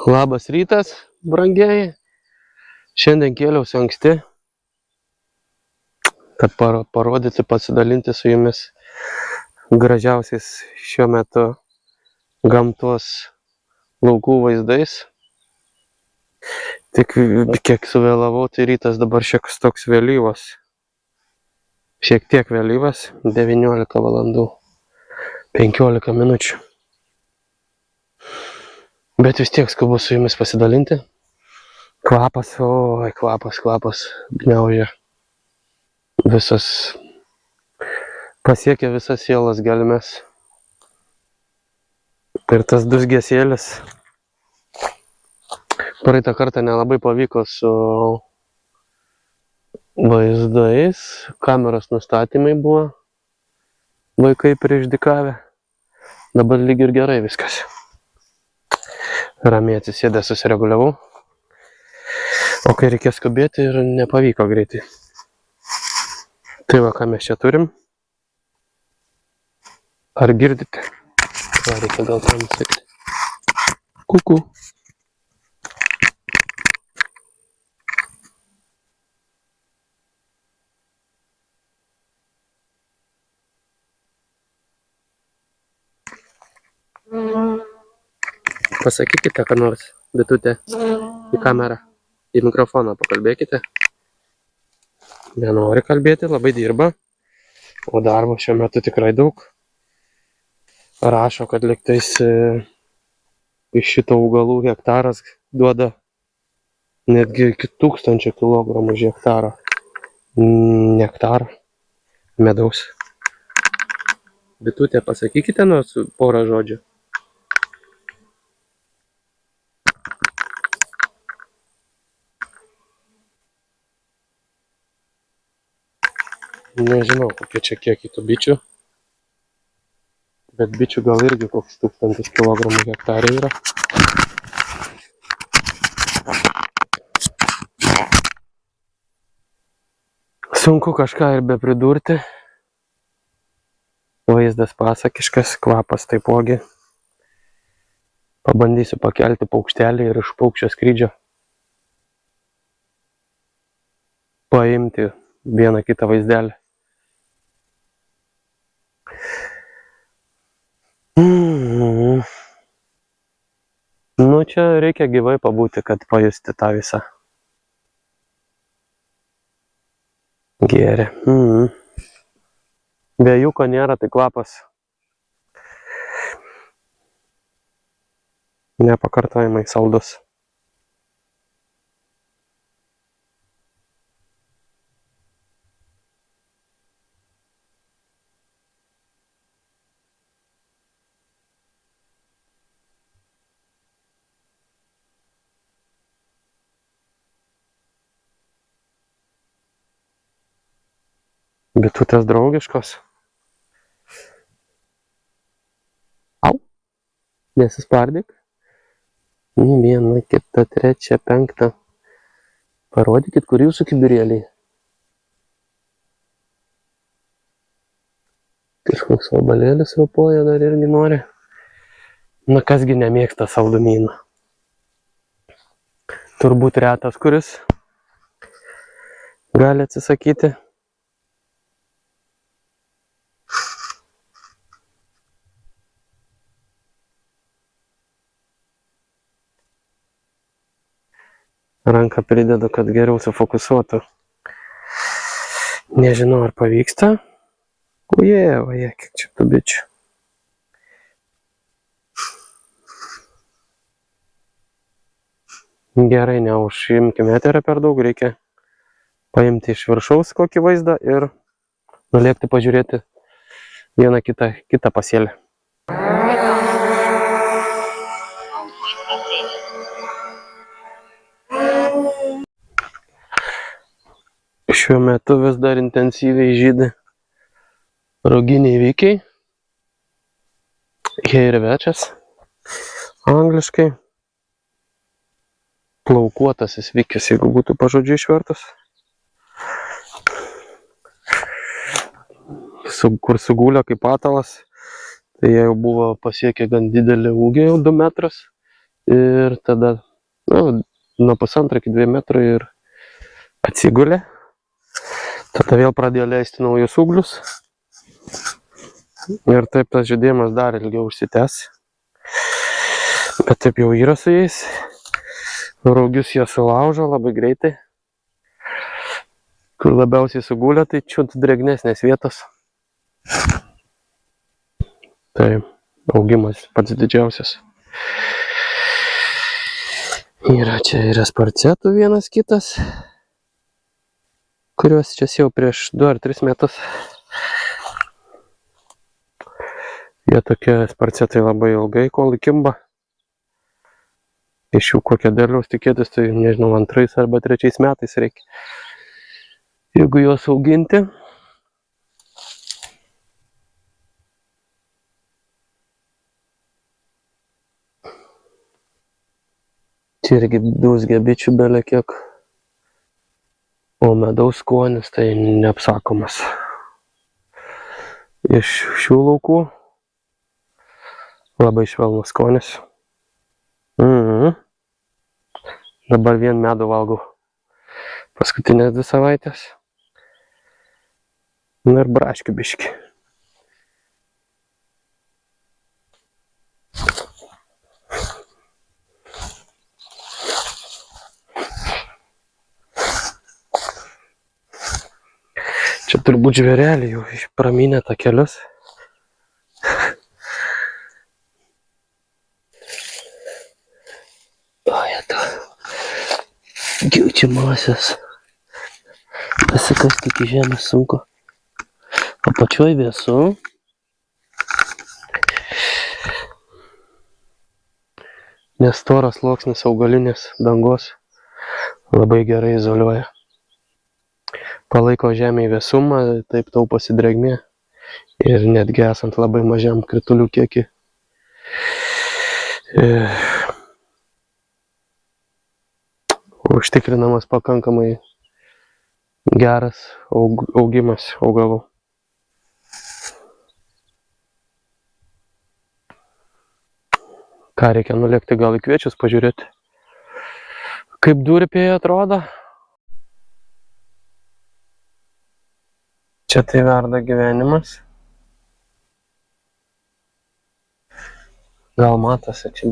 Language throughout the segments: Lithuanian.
Labas rytas, brangieji. Šiandien kėliausi anksti, kad parodyti, pasidalinti su jumis gražiausiais šiuo metu gamtos laukų vaizdais. Tik kiek suvėlavau, tai rytas dabar šiek toks vėlyvas. Šiek tiek vėlyvas, 19 valandų 15 minučių. Bet vis tiek skubu su jumis pasidalinti. Kvapas, oi, kvapas gniaužia. Pasiekia visas sielas gelmes. Ir tas dusgesėlis. Praeitą kartą nelabai pavyko su vaizdais. Kameros nustatymai buvo. Vaikai priešdikavę. Dabar lyg ir gerai viskas. Ramiai atsisėdę susireguliavau. O kai reikės skubėti ir nepavyko greitai. Tai va, ką mes čia turim. Ar girdite? Va, reikia gal tam sekti. Kuku. Pasakykite, ką nors, bitutė, į kamerą, į mikrofoną pakalbėkite. Nenori kalbėti, labai dirba, o darbo šiuo metu tikrai daug. Rašo, kad liktais iš šito augalų hektaras duoda netgi iki 1000 kilogramų už hektarą. Nektarą, medaus. Bitutė, pasakykite nors porą žodžių. Nežinau, kokie čia kiekiai tų bičių. Bet bičių gal irgi koks 1000 kilogramų hektarė yra. Sunku kažką ir be pridurti. Vaizdas pasakiškas, kvapas taipogi. Pabandysiu pakelti paukštelį ir iš paukščio skrydžio paimti vieną kitą vaizdelį. Nu, čia reikia gyvai pabūti, kad pajusti tą visą gėrį. Vėjuko nėra, tai kvapas nepakartojamai saldus. Bitutės draugiškos. Au, nesispardyk. 1, 2, 3, 5. Parodykit, kur jūsų kibirėliai. Kažkoks vabalėlis ropoja, dar irgi nori. Na, kasgi nemėgsta saldumynų. Turbūt retas, kuris gali atsisakyti. Ranką pridedu, kad geriau sufokusuotų. Nežinau, ar pavyksta. Oje, kiek čia tų bičių. Gerai, neužimkime eterą per daug, reikia paimti iš viršaus kokį vaizdą ir nulėkti pažiūrėti vieną kitą pasėlį. Šiuo metu vis dar intensyviai žydi ruginiai vykiai. Heirvečas angliškai. Plaukuotasis vykis, jeigu būtų pažodžiu išvertus. Kur sugulė kaip patalas, tai jie jau buvo pasiekę gan didelį ūgį, jau 2 metrus. ir tada, nuo 1,5 iki 2 metrų ir atsigulė. Tada vėl pradėjo leisti naujus ūglius. Ir taip tas žydėjimas dar ilgiau užsitęs. Bet taip jau yra su jais. Raugius jie sulaužo labai greitai. Kur labiausiai sugulė, tai čiut drėgnesnės vietos. Tai augimas pats didžiausias. Yra čia ir asparcetų vienas kitas, kuriuos čia jau prieš 2 ar 3 metus. Jie tokie asparcetai labai ilgai, kol įkimba. Iš jų kokią derliaus tikėtis, tai nežinau, 2 arba 3 metais reikia. Jeigu juos auginti. Čia irgi dūzgia bičių belė kiek. O medaus skonis tai neapsakomas. Iš šių laukų labai švelnus skonis. Dabar vien medų valgau paskutinės 2 savaitės. Ir braškių biškį. Čia turbūt žvėreliai jau pramynė takelius. Giaučiamasias. Pasikasti iki žemės sunku. Apačioj vėsu. Nes storas sluoksnis augalinės dangos labai gerai izoliuoja. Palaiko žemėje vėsumą, taip tauposi drėgmė. Ir netgi esant labai mažam kritulių kiekį. Užtikrinamas pakankamai geras augimas augalų. Ką reikia nulėkti gal į kviečius pažiūrėti, kaip durpėje atrodo. Čia tai verda gyvenimas. Gal matosi, čia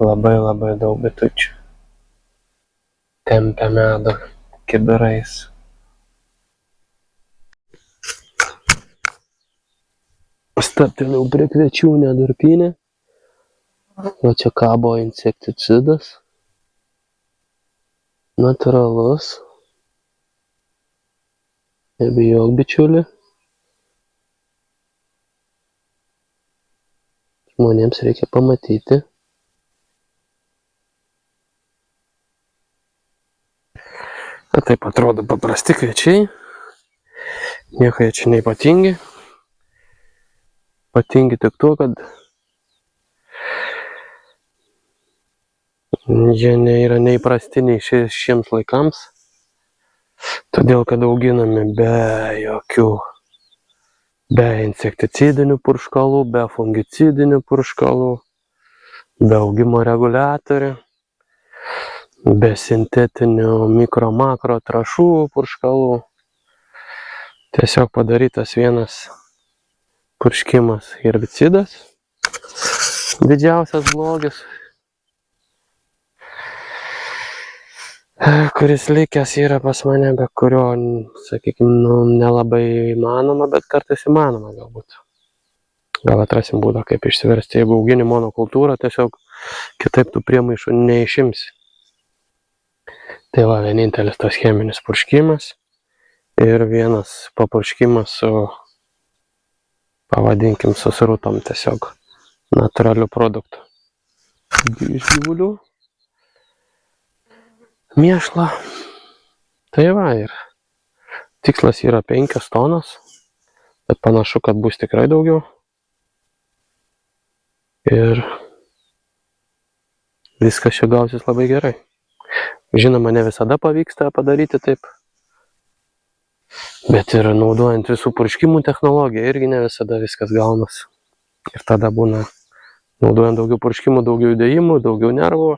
labai daug bitučių. Tempia medų kibirais. Stabtelėjau prie kviečių nedurpynė. O čia kabo insekticidas. Natūralus. Nebijok, bičiuli. Žmonėms reikia pamatyti. Taip atrodo paprasti kviečiai. Nieko jie čia neypatingi. Ypatingi tik tuo, kad jie yra neįprastiniai šiems laikams. Todėl, kad auginami be insekticidinių purškalų, be fungicidinių purškalų, be augimo reguliatorių, be sintetinių mikro-makro trąšų purškalų. Tiesiog padarytas vienas purškimas herbicidas. Didžiausias blogis, kuris likęs yra pas mane, be kurio, sakykime, nelabai įmanoma, bet kartais įmanoma galbūt. Gal atrasim būdą, kaip išsiversti. Jeigu augini monokultūrą, tiesiog kitaip tų priemaišų neišimsi. Tai va, vienintelis tas cheminis purškimas ir vienas papurškimas su, pavadinkim, su srutom tiesiog natūralių produktų. Iš gyvulių. Mėšlą. Tai va, ir tikslas yra 5 tonos, bet panašu, kad bus tikrai daugiau. Ir viskas čia gausis labai gerai. Žinoma, ne visada pavyksta padaryti taip, bet ir naudojant visų purškimų technologiją irgi ne visada viskas gaunas. Ir tada būna Naudojant daugiau purškimų, daugiau įdėjimų, daugiau nervų,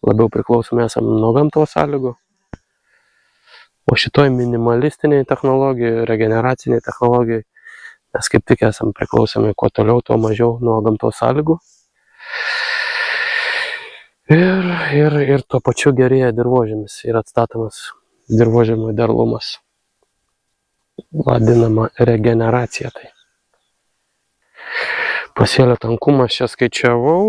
labiau priklausomi esame nuo gamtos sąlygų. O šitoj minimalistiniai technologijai, regeneraciniai technologijai, mes kaip tik esame priklausomi kuo toliau, tuo mažiau nuo gamtos sąlygų. Ir tuo pačiu gerėja dirvožemis ir atstatomas dirvožemio derlumas. Vadinama regeneracija tai. Pasėlio tankumas čia skaičiavau.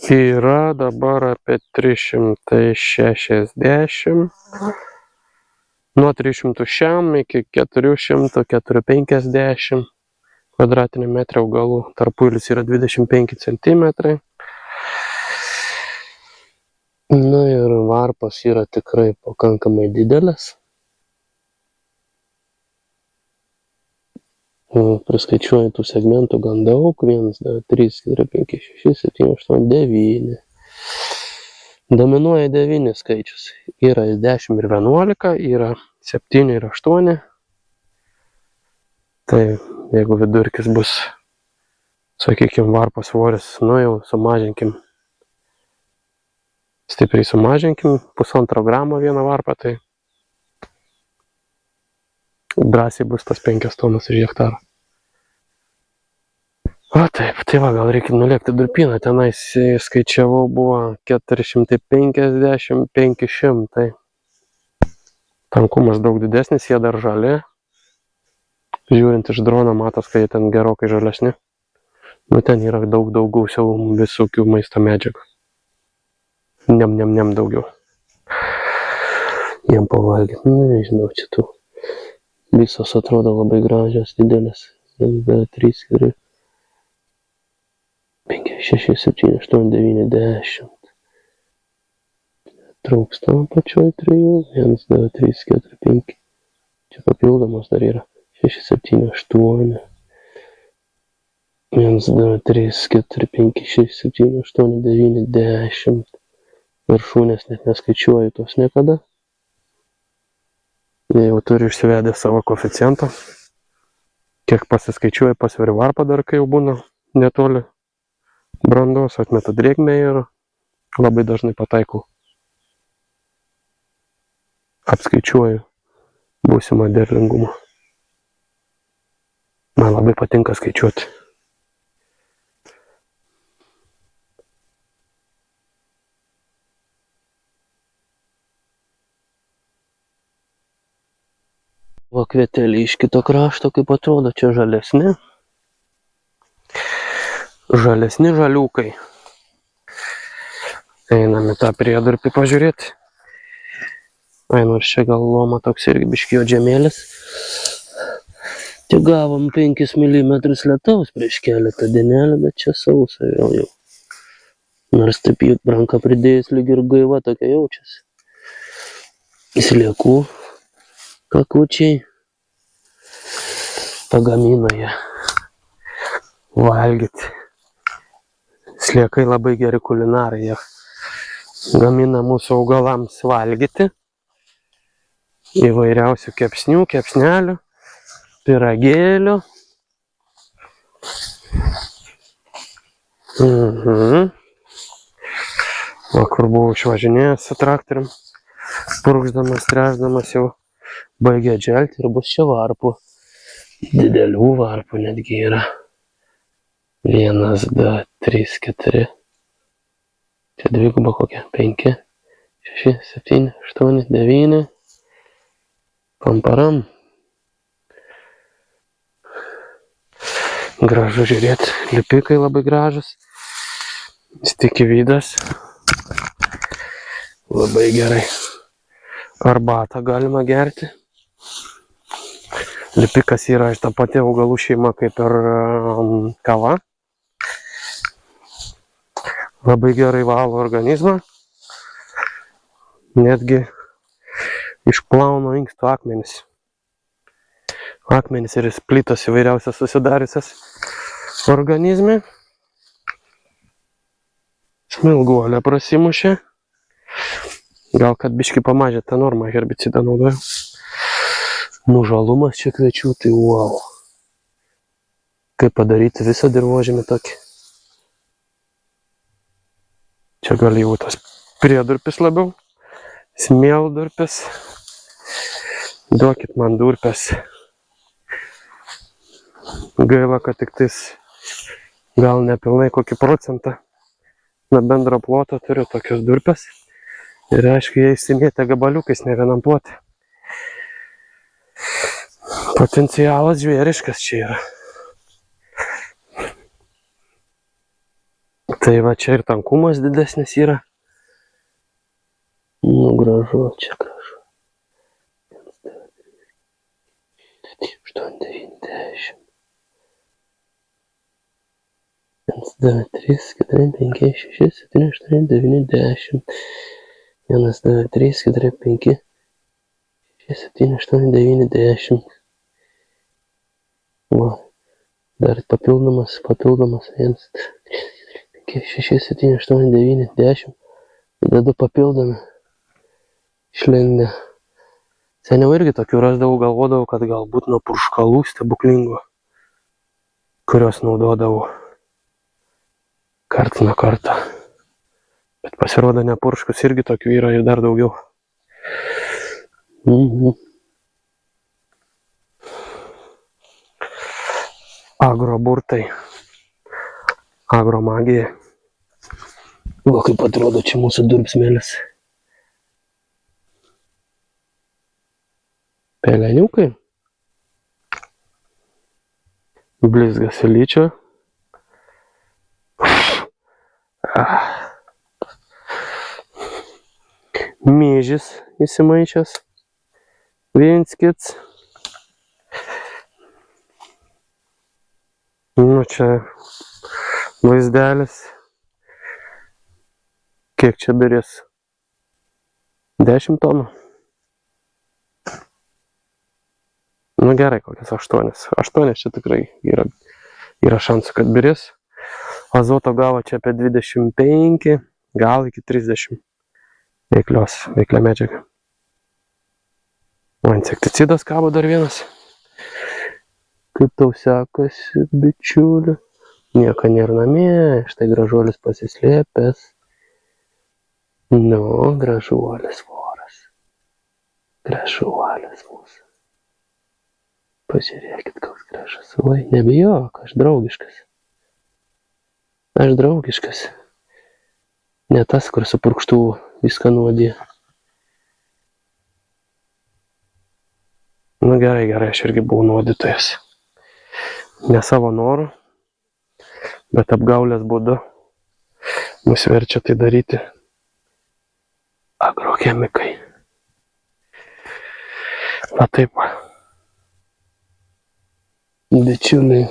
Yra dabar apie 360. Nuo 300 šiam iki 400-450 kvadratinių metrų augalų. Tarpuilis yra 25 cm. Na ir varpos yra tikrai pakankamai didelės. Priskaičiuoju tų segmentų gan daug. 1, 2, 3, 4, 5, 6, 7, 8, 9. Dominuoja 9 skaičius. Yra 10 ir 11, yra 7 ir 8. Tai jeigu vidurkis bus, sakykime, varpo svoris, nu jau sumažinkim. Stipriai sumažinkim 1,5 gramo vieną varpą, tai drąsiai bus tas 5 tonas iš hektaro. O taip, tai va, gal reikia nulėkti durpyną, tenais skaičiavau buvo 450-500. Tankumas daug didesnis, jie dar žali. Žiūrint iš drono matos, kai jie ten gerokai žalesni. Nu ten yra daug gausiau visokių maisto medžiagų. Nem daugiau. Jiem pavalgyti, nu nežinau, čia tų. Visos atrodo labai gražios, didelės. 1, 2, 3, 4, 5, 6, 7, 8, 9, 10. Trūksta pačioj 3. 1, 2, 3, 4, 5. Čia papildomos dar yra. 6, 7, 8. 1, 2, 3, 4, 5, 6, 7, 8, 9, 10. Viršūnės net neskaičiuoju tos niekada. Jie jau turi išsivedę savo koeficientą. Kiek pasiskaičiuoja, pasveri varpą dar, kai jau būna netoli brandos, atmeta drėgmę ir labai dažnai pataikau. Apskaičiuoju būsimą derlingumą. Man labai patinka skaičiuoti. Va kvieteliai iš kito krašto, kaip atrodo, čia žalesni. Žalesni žaliukai. Einam į tą priedurpį pažiūrėti. Ai, nors čia gal loma toks irgi biškį juodžemėlis. Tik gavom 5 mm lietaus prieš keletą dienelę, bet čia sausa vėl jau. Nors taip jų ranką pridėjus lyg ir gaiva tokia jaučiasi. Sliekų kakučiai pagamina jie valgyti. Sliekai labai geri kulinarai, jie gamina mūsų augalams valgyti. Įvairiausių kepsnių, kepsnelių, pyragėlių. Va, kur buvau išvažinėjęs su traktorium, purkšdamas, tręšdamas jau baigė dželti ir bus čia varpų. Didelių varpų netgi yra. 1, 2, 3, 4. Čia dviguba kokia. 5, 6, 7, 8, 9. Pamparam. Gražu žiūrėti. Lipikai labai gražus. Stikivydas. Labai gerai. Arbatą galima gerti. Lipikas yra iš ta pati augalų šeima kaip ir kava. Labai gerai valo organizmą. Netgi išplauna inkstų akmenis. Akmenis ir plytos įvairiausias susidariusias organizme. Smilguolė prasimušė. Gal kad biškį pamažė tą normą herbicidą naudoju. Nužalumas čia kviečių, tai wow. kaip padaryti visą dirvožemį tokį. Čia gal jau tas priedurpis labiau, smėldurpis. Duokit man durpės. Gaila, kad tik tais gal nepilnai kokį procentą nuo bendro ploto turiu tokios durpės. Ir aišku, jie įsimėtė gabaliukais ne vienam plote. Potencialas žvėriškas čia yra. Tai va čia ir tankumas didesnis yra. Nu, gražu, čia gražu. 8, 9, 10. 1, 2, 3, 4, 5, 6, 7, 8, 9, 10. 1, 2, 3, 4, 5, 6, 7, 8, 9, 10. Va. Dar papildomas. 1, 5, 6, 7, 8, 9, 10. Dedu papildomą. Išlenda. Seniau irgi tokių rasdavau, galvodavau, kad galbūt nuo purškalų stebuklingų, kurios naudodavau karts nuo karto. Bet pasirodo, ne purškus irgi tokių yra ir dar daugiau. Agroburtai. Agromagija. Va, kaip atrodo čia mūsų durpsmėlis. Peleniukai. Blizga silyčio. Mėžis įsimaišęs. Viens kits. Nu, čia vaizdelis. Kiek čia berės? 10 tonų. Nu gerai, kokias 8. 8 čia tikrai yra šansų, kad berės. Azoto gavo čia apie 25, gal iki 30 veiklia medžiaga. O insekticidas kabo dar vienas. Kaip tau sekasi, bičiuli? Nieko nėra namie, štai gražuolis pasislėpęs. Nu, gražuolis voras. Gražuolis mūsų. Pažiūrėkit, koks gražus. Oi, nebijok, aš draugiškas. Aš draugiškas. Ne tas, kur su purkštuvu viską nuodė. Nu gerai, aš irgi buvau nuodytojas. Ne savo noru, bet apgaulės būdu mus verčia tai daryti agrochemikai. Va taip. Bičiuliai.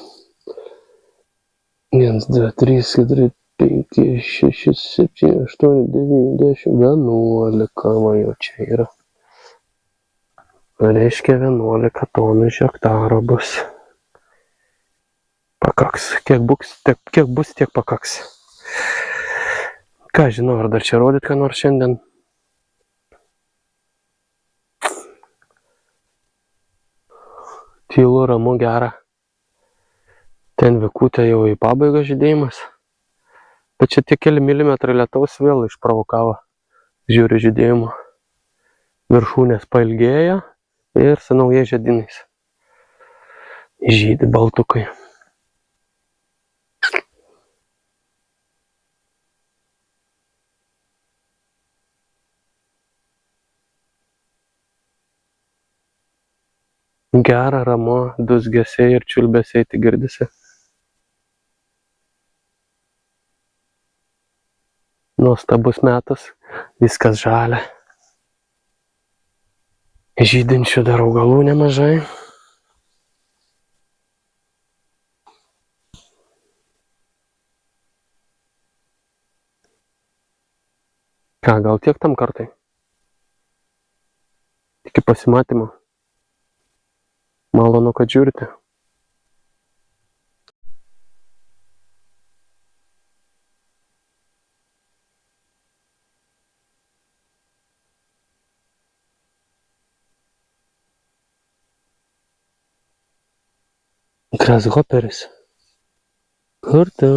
1, 2, 3, 4, 5, 6, 7, 8, 9, 10, 11 va jau čia yra. Reiškia 11 tonų iš hektaro bus. Pakaks. Kiek bus, tiek pakaks. Ką žinau, ar dar čia rodyt, ką nors šiandien? Tylu, ramu, gera. Ten Vikutė jau į pabaigą žydėjimas. Bet čia tie keli milimetrai lietaus vėl išprovokavo. Žiūriu žydėjimo. Viršūnės pailgėja ir su naujais žiedynais. Žydi baltukai. Gera, ramu, dūzgesiai ir čiulbesiai tik girdisi. Nuostabus metas, viskas žalia. Žydinčių dar augalų nemažai. Ką, gal tiek tam kartai? Iki pasimatymo. Malonu, kad žiūrite. Grashoperis. Kur tu?